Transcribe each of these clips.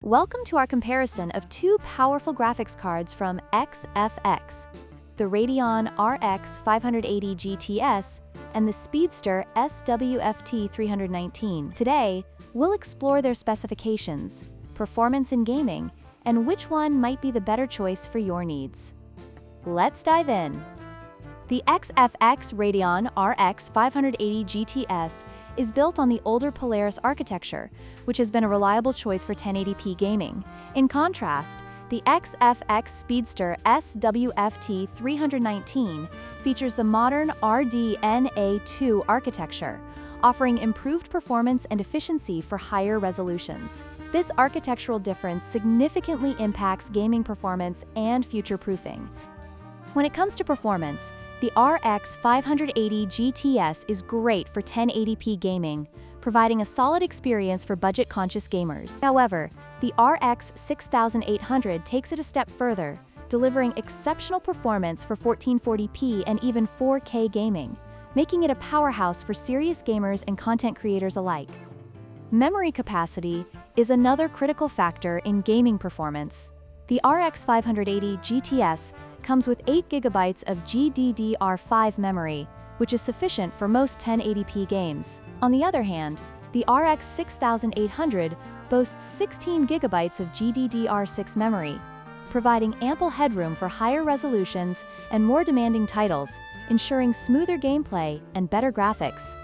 Welcome to our comparison of two powerful graphics cards from XFX, the Radeon RX 580 GTS and the Speedster SWFT 319. Today, we'll explore their specifications, performance in gaming, and which one might be the better choice for your needs. Let's dive in. The XFX Radeon RX 580 GTS is built on the older Polaris architecture, which has been a reliable choice for 1080p gaming. In contrast, the XFX Speedster SWFT 319 features the modern RDNA2 architecture, offering improved performance and efficiency for higher resolutions. This architectural difference significantly impacts gaming performance and future-proofing. When it comes to performance, the RX 580 GTS is great for 1080p gaming, providing a solid experience for budget-conscious gamers. However, the RX 6800 takes it a step further, delivering exceptional performance for 1440p and even 4K gaming, making it a powerhouse for serious gamers and content creators alike. Memory capacity is another critical factor in gaming performance. The RX 580 GTS comes with 8GB of GDDR5 memory, which is sufficient for most 1080p games. On the other hand, the RX 6800 boasts 16GB of GDDR6 memory, providing ample headroom for higher resolutions and more demanding titles, ensuring smoother gameplay and better graphics.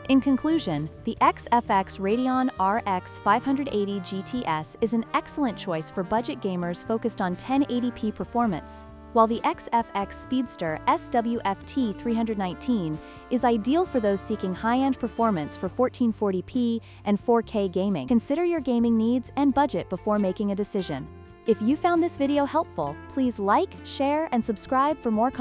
In conclusion, the XFX Radeon RX 580 GTS is an excellent choice for budget gamers focused on 1080p performance, while the XFX Speedster SWFT 319 is ideal for those seeking high-end performance for 1440p and 4K gaming. Consider your gaming needs and budget before making a decision. If you found this video helpful, please like, share, and subscribe for more content.